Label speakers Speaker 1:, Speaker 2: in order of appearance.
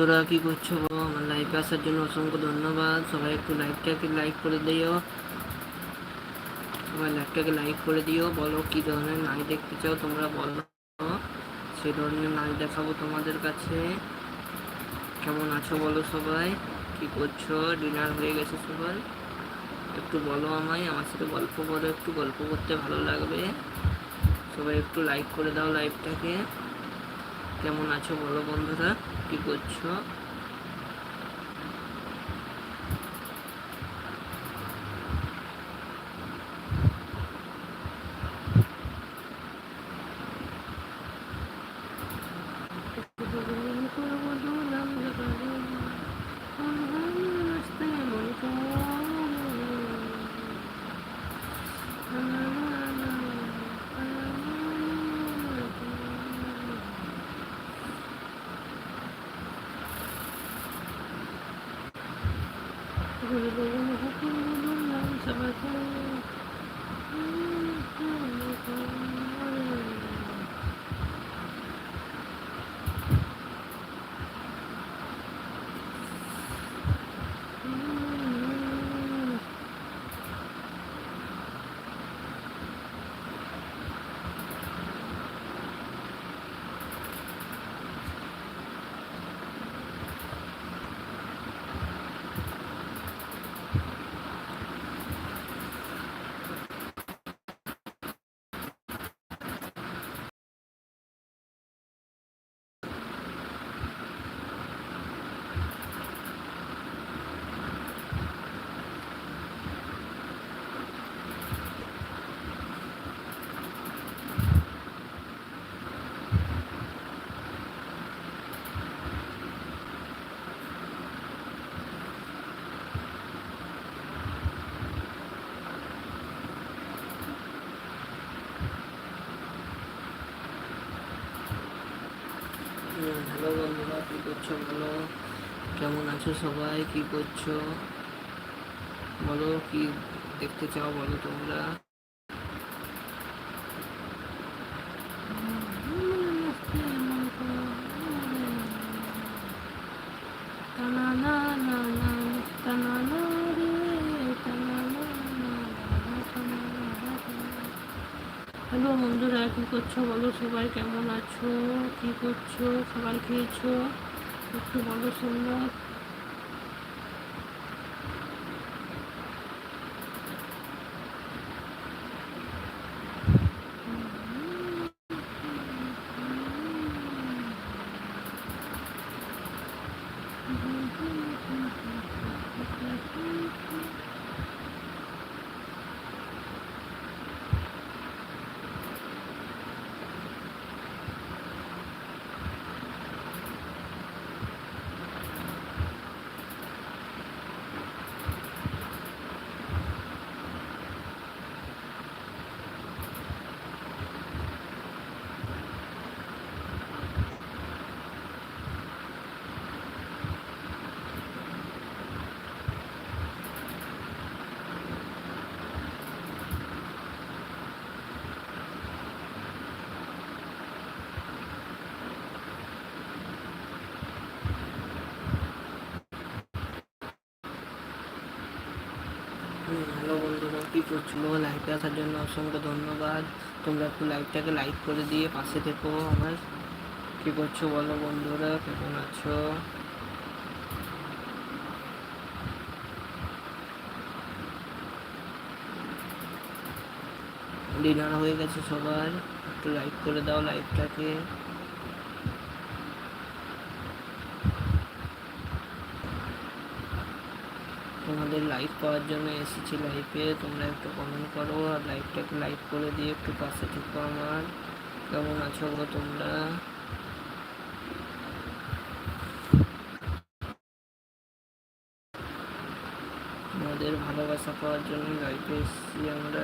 Speaker 1: বন্ধুরা, কি করছো? আমার লাইভে আসার জন্য অসংখ্য ধন্যবাদ। সবাই একটু লাইভটাকে লাইক করে দিও। সবাই লাইভটাকে লাইক করে দিও। বলো কি ধরনের নাচ দেখতে চাও তোমরা, বলো সেই ধরনের নাচ দেখাবো তোমাদের কাছে। কেমন আছো বলো সবাই, কি করছো? ডিনার হয়ে গেছে সবার? একটু বলো আমায়, আমার সাথে গল্প করো, একটু গল্প করতে ভালো লাগবে। সবাই একটু লাইক করে দাও লাইভটাকে। কেমন আছো বলো বন্ধুরা, কি করছো? হ্যালো বন্ধুরা, কী করছো বলো? কেমন আছো সবাই, কি করছো বলো? কি দেখতে চাও বলো তোমরা? হ্যালো বন্ধুরা, কি করছো বলো? সবাই কেমন আছো, কি করছো? খাবার খেয়েছো? একটু বলো শুনলো। হ্যালো বন্ধুরা, কী করছো? লাইভে আসার জন্য অসংখ্য ধন্যবাদ। তোমরা একটু লাইভটাকে লাইক করে দিয়ে পাশে থেকো আমার। কী করছো বলো বন্ধুরা, কেমন আছো? ডিনার হয়ে গেছে সবার? একটু লাইক করে দাও লাইভটাকে। তোমাদের লাইক পাওয়ার জন্য এসেছি লাইভে। তোমরা একটু কমেন্ট করো আর লাইভটাকে লাইক করে দিয়ে একটু পাশে থেকো আমার। কেমন আছো গো তোমরা? তোমাদের ভালোবাসা পাওয়ার জন্য লাইভে এসেছি আমরা।